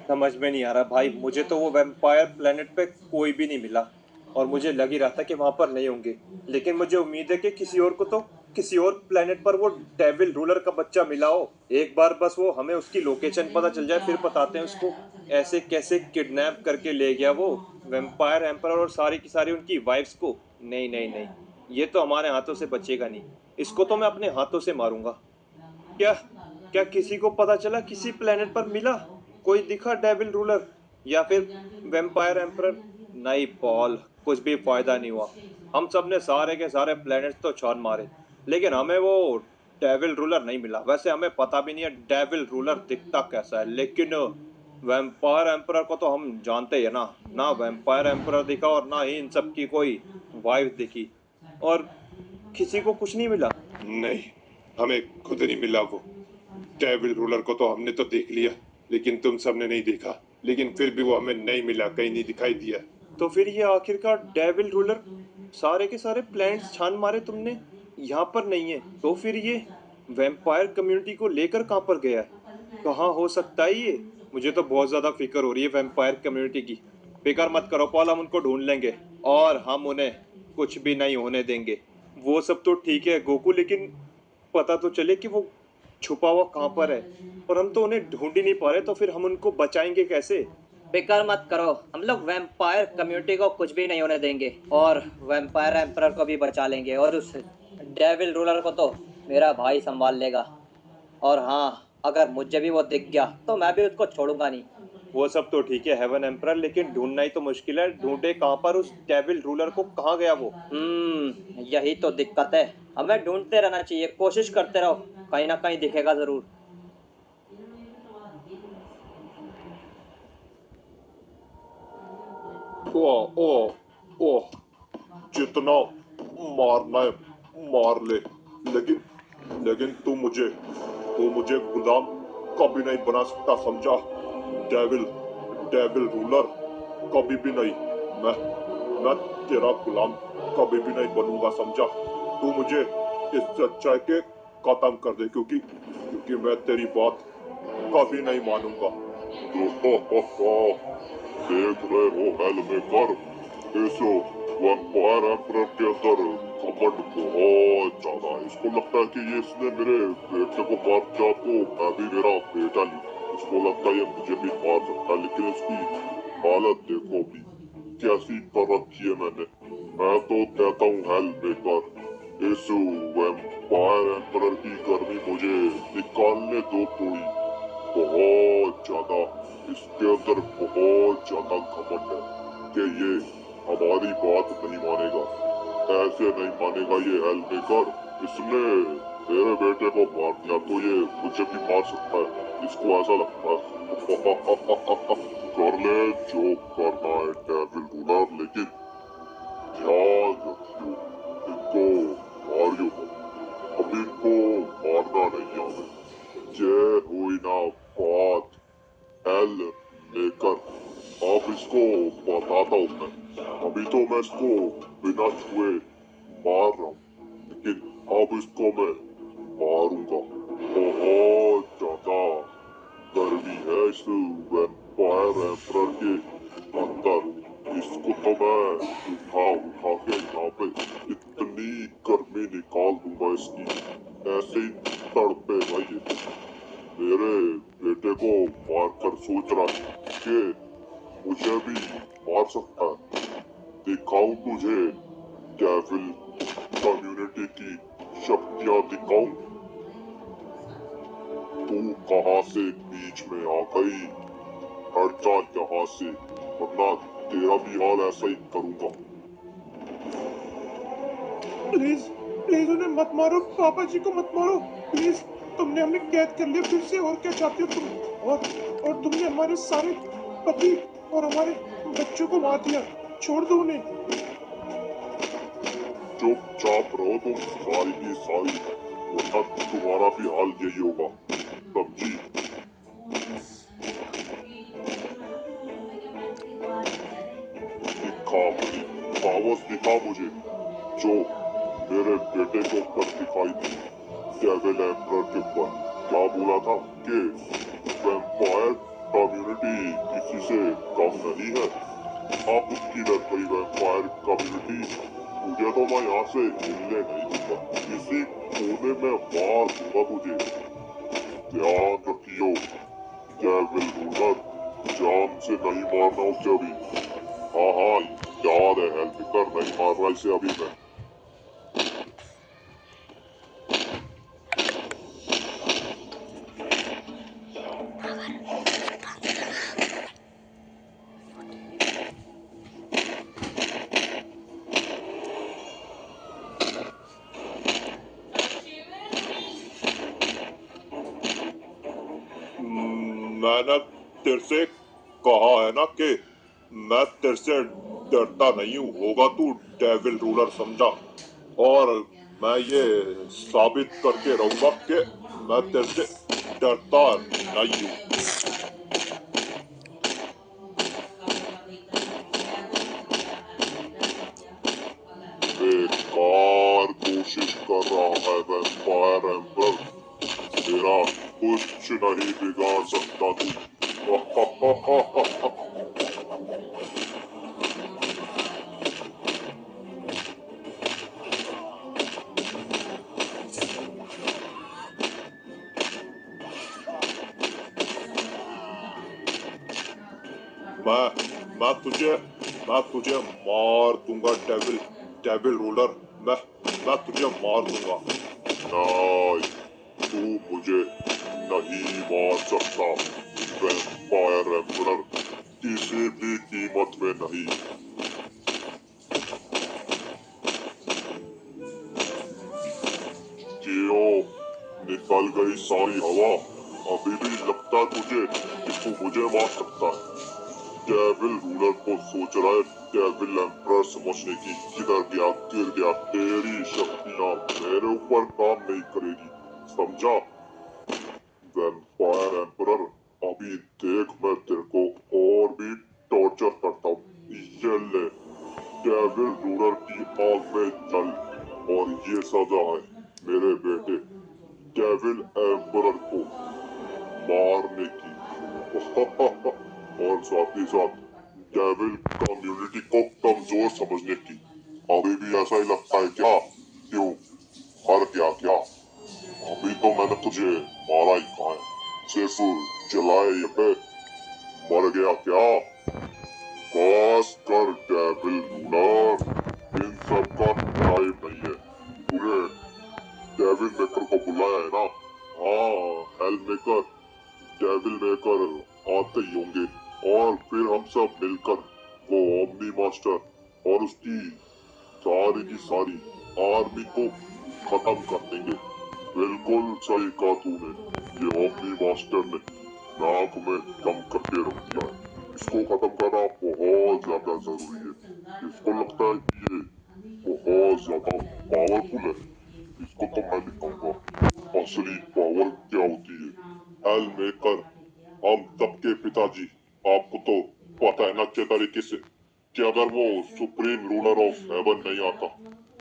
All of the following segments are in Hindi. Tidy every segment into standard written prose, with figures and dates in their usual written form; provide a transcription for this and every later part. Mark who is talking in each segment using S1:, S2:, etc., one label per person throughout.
S1: समझ में नहीं आ रहा भाई, मुझे तो वो वैम्पायर प्लेनेट पे कोई भी नहीं मिला और मुझे लग ही रहा था कि वहां पर नहीं होंगे। लेकिन मुझे उम्मीद है कि किसी और को तो किसी और प्लेनेट पर वो डेविल रूलर का बच्चा मिला हो। एक बार बस वो हमें उसकी लोकेशन पता चल जाए, फिर बताते हैं उसको। ऐसे कैसे किडनैप करके ले गया वो वैम्पायर एम्परर और सारी की सारी उनकी वाइफ्स को। नहीं नहीं नहीं, ये तो हमारे हाथों से बचेगा नहीं। इसको तो मैं अपने हाथों से मारूंगा। क्या क्या किसी को पता चला, किसी प्लेनेट पर मिला, कोई दिखा डेविल रूलर या फिर वेम्पायर एम्परर? नहीं पॉल, कुछ भी फायदा नहीं हुआ। हम सब ने सारे के सारे प्लेनेट्स तो छान मारे, लेकिन हमें वो डेविल रूलर नहीं मिला। वैसे हमें पता भी नहीं है डेविल रूलर दिखता कैसा है, लेकिन वैम्पायर एम्परर को तो हम जानते ही है ना। ना वैम्पायर एम्परर दिखा और ना ही इन सब की कोई वाइफ दिखी, और किसी को कुछ नहीं मिला।
S2: नहीं, हमें खुद नहीं मिला वो। डेविल रूलर को तो हमने तो देख लिया, लेकिन तुम सबने नहीं देखा। लेकिन फिर भी वो हमें नहीं मिला, कहीं नहीं दिखाई दिया।
S1: तो फिर ये आखिरकार डेविल रूलर, सारे के सारे प्लैनेट्स छान मारे तुमने, यहाँ पर नहीं है, तो फिर ये वैम्पायर कम्युनिटी को लेकर कहाँ पर गया है? कहाँ हो सकता है ये? मुझे तो बहुत ज्यादा फिक्र हो रही है वैम्पायर कम्युनिटी की। फिक्र मत करो पॉल, हम उनको ढूंढ लेंगे और हम उन्हें कुछ भी नहीं होने देंगे। वो सब तो ठीक है गोकू, लेकिन पता तो चले कि वो छुपा हुआ कहाँ पर है, और हम तो उन्हें ढूंढ ही नहीं पा रहे, तो फिर हम उनको बचाएंगे कैसे?
S3: फिक्र मत करो, हम लोग वैम्पायर कम्युनिटी को कुछ भी नहीं होने देंगे और वैम्पायर एम्परर को भी बचा लेंगे, और उस डेविल रूलर को तो मेरा भाई संभाल लेगा। और हाँ, अगर मुझे भी वो दिख गया तो मैं भी उसको छोड़ूंगा नहीं।
S1: वो सब तो ठीक है हेवन एम्परर, लेकिन ढूंढना ही तो मुश्किल है। ढूंढे कहाँ पर उस डेविल रूलर को, कहाँ गया वो?
S3: यही तो दिक्कत है। हमें ढूंढते रहना चाहिए, कोशिश करते रहो, कहीं ना कहीं दिखेगा जरूर।
S2: ओह ओह ओह, जितना मारना है मार ले, लेकिन लेकिन तू मुझे गुलाम कभी नहीं बना सकता, समझा? डेविल डेविल रूलर कभी भी नहीं। मैं तेरा गुलाम कभी भी नहीं बनूंगा, समझा? तू मुझे इससे अच्छा है कि खत्म कर दे, क्योंकि मैं तेरी बात कभी नहीं मानूंगा। देख रहे हो हेलमेकर, इस वैम्पायर एम्परर के अंदर घमंड बहुत ज्यादा है। इसको लगता है कि ये इसने मेरे बेटे को मार दिया तो मैं भी मेरा बेटा नहीं। इसको लगता है ये मुझे भी मार सकता है, लेकिन इसकी हालत देखो भी कैसी कर रखी है मैंने। मैं तो कहता हूँ हेलमेकर, इस वैम्पायर एम्परर की गर्मी मुझे निकालने दो थोड़ी। बहुत ज्यादा इसके अंदर बहुत ज्यादा घमंड है कि ये हमारी बात नहीं मानेगा। ऐसे नहीं मानेगा ये हेलमेकर। इसने मेरे बेटे को मार दिया तो ये मुझे भी मार सकता है, इसको ऐसा लगता है। कर ले जो करना है डेविल रूलर, लेकिन ध्यान रखियो, इनको मारियो मत। अब इनको मारना नहीं है हमें। जय हुई ना बात एल लेकर। अब इसको बताता हूँ मैं। अभी तो मैं इसको बिना छुए मार रहा हूँ, लेकिन अब इसको मैं मारूंगा। बहुत ज्यादा गर्मी है इस वैम्पायर एम्परर के अंदर। इसको तो मैं उठा उठा के यहाँ पे इतनी गर्मी निकाल दूंगा इसकी, ऐसे ही तड़पेगा ये। मेरे बेटे को मारकर सोच रहा है कि मुझे भी मार सकता है। दिखाऊं तुझे डेविल कम्युनिटी की शक्तियां दिखाऊं। तू कहां से बीच में आ गई? हट जा यहाँ से, वरना तेरा भी हाल ऐसा ही करूंगा।
S1: प्लीज प्लीज उन्हें मत मारो, पापा जी को मत मारो प्लीज। तुमने हमें कैद कर लिया फिर से, और क्या चाहते हो तुम? और तुमने हमारे सारे पति और हमारे बच्चों को मार दिया। छोड़ दो उन्हें।
S2: चुपचाप रहो तुम सारी की सारी, वरना तुम्हारा भी हाल यही होगा, समझी? दिखा मुझे, पावर्स दिखा मुझे जो मेरे बेटे के ऊपर दिखाई दी। डेविल एम्परर के ऊपर क्या बोला था कि वैम्पायर कम्युनिटी किसी से कम नहीं है। अब किधर गई वैम्पायर कम्युनिटी? तुझे तो मैं यहाँ से हिलने नहीं दूंगा, किसी कोने में मार दूंगा तुझे। ध्यान रखियो डेविल रूलर, जान से नहीं मारना उसे अभी। हाँ हाँ, याद है हेल्पिकर, नहीं मार रहा इसे अभी मैं। मैंने तेरे से कहा है ना कि मैं तेरे से डरता नहीं हूँ, होगा तू डेविल रूलर समझा। और मैं ये साबित करके रहूंगा कि मैं तेरे से डरता नहीं हूँ। बेकार कोशिश कर रहा है वैम्पायर एम्पर, तेरा कुछ नहीं बिगाड़ सकता तू। मैं मैं तुझे मार दूंगा डेविल डेविल रूलर, मैं तुझे मार दूंगा। नहीं, तू मुझे नहीं मार सकता वैम्पायर एम्परर, किसी भी कीमत में नहीं। जियो, निकल गई सारी हवा। अभी भी लगता तुझे कि तू मुझे मार सकता है? डेविल रूलर को सोच रहा है डेविल एम्परर समझने की, किधर गया गिर गया। तेरी शक्तियां मेरे ऊपर काम नहीं करेगी, समझा वैम्पायर एम्परर? अभी देख मैं तेरे को और भी टॉर्चर करता हूँ। ये ले डेविल रूलर की आग में जल, और ये सजा है मेरे बेटे डेविल एम्परर को मारने की। और साथ ही साथ डेविल कम्युनिटी को कमजोर समझने की। अभी भी ऐसा ही लगता है क्या? क्यों, मर गया क्या? अभी तो मैंने तुझे मारा ही कहा है, सिर्फ जलाए ये पे। मर गया क्या? बस कर डेविल रूलर, इन सब का टाइम नहीं है। तूने डेविल मेकर को बुलाया है ना? हाँ, हेल मेकर डेविल मेकर आते ही होंगे, और फिर हम सब मिलकर वो ओमनी मास्टर और उसकी सारी की सारी आर्मी को खत्म कर देंगे। बिल्कुल सही कहा तूने, ये ओमनी मास्टर ने नाक में दम करके रख दिया है। इसको खत्म करना बहुत ज्यादा जरूरी है। इसको लगता है कि ये बहुत ज्यादा पावरफुल है। इसको तो मैं दिखाऊंगा असली पावर क्या होती है। हेल मेकर, हम सबके पिताजी, आपको तो पता है ना अच्छे तरीके से कि अगर वो सुप्रीम रूलर ऑफ हेवन नहीं आता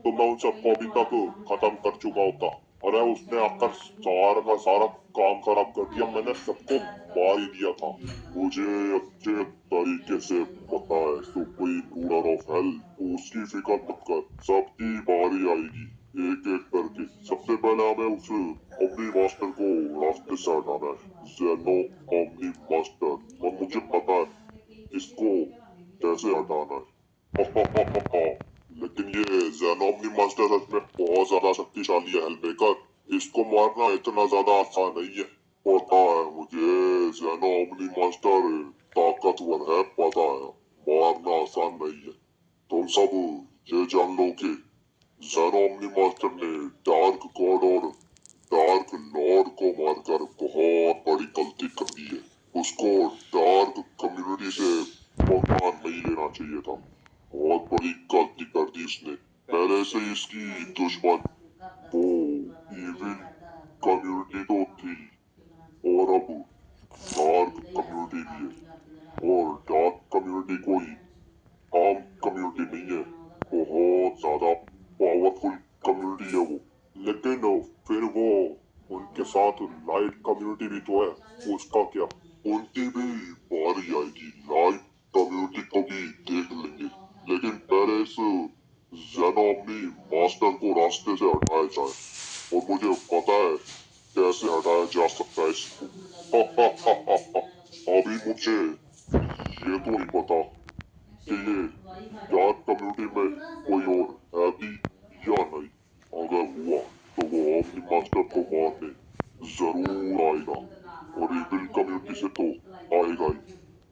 S2: तो मैं उन सबको अभी तक खत्म कर चुका होता। अरे उसने आकर सारा का सारा काम खराब कर दिया, मैंने सबको मार ही दिया था। मुझे अच्छे तरीके से पता है सुप्रीम रूलर ऑफ हेल, उसकी फिक्र मत कर, सबकी बारी आएगी एक एक करके। सबसे पहले हमें उस ओमनी मास्टर को रास्ते से हटाना है, जेनो ओमनी मास्टर, और मुझे पता है इसको कैसे हटाना है। लेकिन ये जेनोमनी मास्टर सच में बहुत ज्यादा शक्तिशाली है हेलमेकर, इसको मारना इतना ज्यादा आसान नहीं है। पता है मुझे, जेनोमनी मास्टर ताकतवर है, पता है, मारना आसान नहीं है। तुम सब ये जान लो कि जेनोमनी मास्टर ने डार्क गॉड और डार्क लॉर्ड को मारकर बहुत बड़ी गलती कर दी है। उसको डार्क कम्युनिटी से भगवान नहीं लेना चाहिए था, बहुत बड़ी गलती कर दी इसने। पहले से ही इसकी दुश्मन वो इविल कम्युनिटी तो थी, और अब डार्क कम्युनिटी भी है। और डार्क कम्युनिटी कोई आम कम्युनिटी नहीं है, बहुत ज्यादा पावरफुल कम्युनिटी है वो। लेकिन फिर वो उनके साथ लाइट कम्युनिटी भी तो है, उसका क्या? उनकी भी ही आएगी, लाइव कम्युनिटी को भी देख लेंगे। लेकिन पहले इस ज़ेनोमनी मास्टर को रास्ते से हटाया जाए, और मुझे पता है कैसे हटाया जा सकता है इसको। अभी मुझे ये तो नहीं पता कि ये डार्क कम्युनिटी में कोई और है भी या नहीं। अगर हुआ तो वो ओमनी मास्टर को मारने जरूर आएगा, और इविल कम्युनिटी से तो आएगा ही।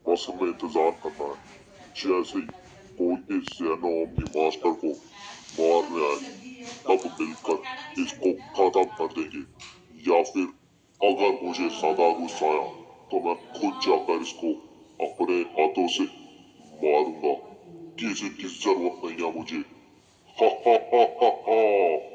S2: बस हमें इंतजार करना है। जैसे ही कोई इस ओमनी मास्टर को मारने आए, तब मिलकर इसको खत्म कर देंगे। या फिर अगर मुझे ज्यादा गुस्सा आया तो मैं खुद जाकर इसको अपने हाथों से मारूंगा। किसी की जरूरत नहीं है मुझे। हा हा हा हा हा।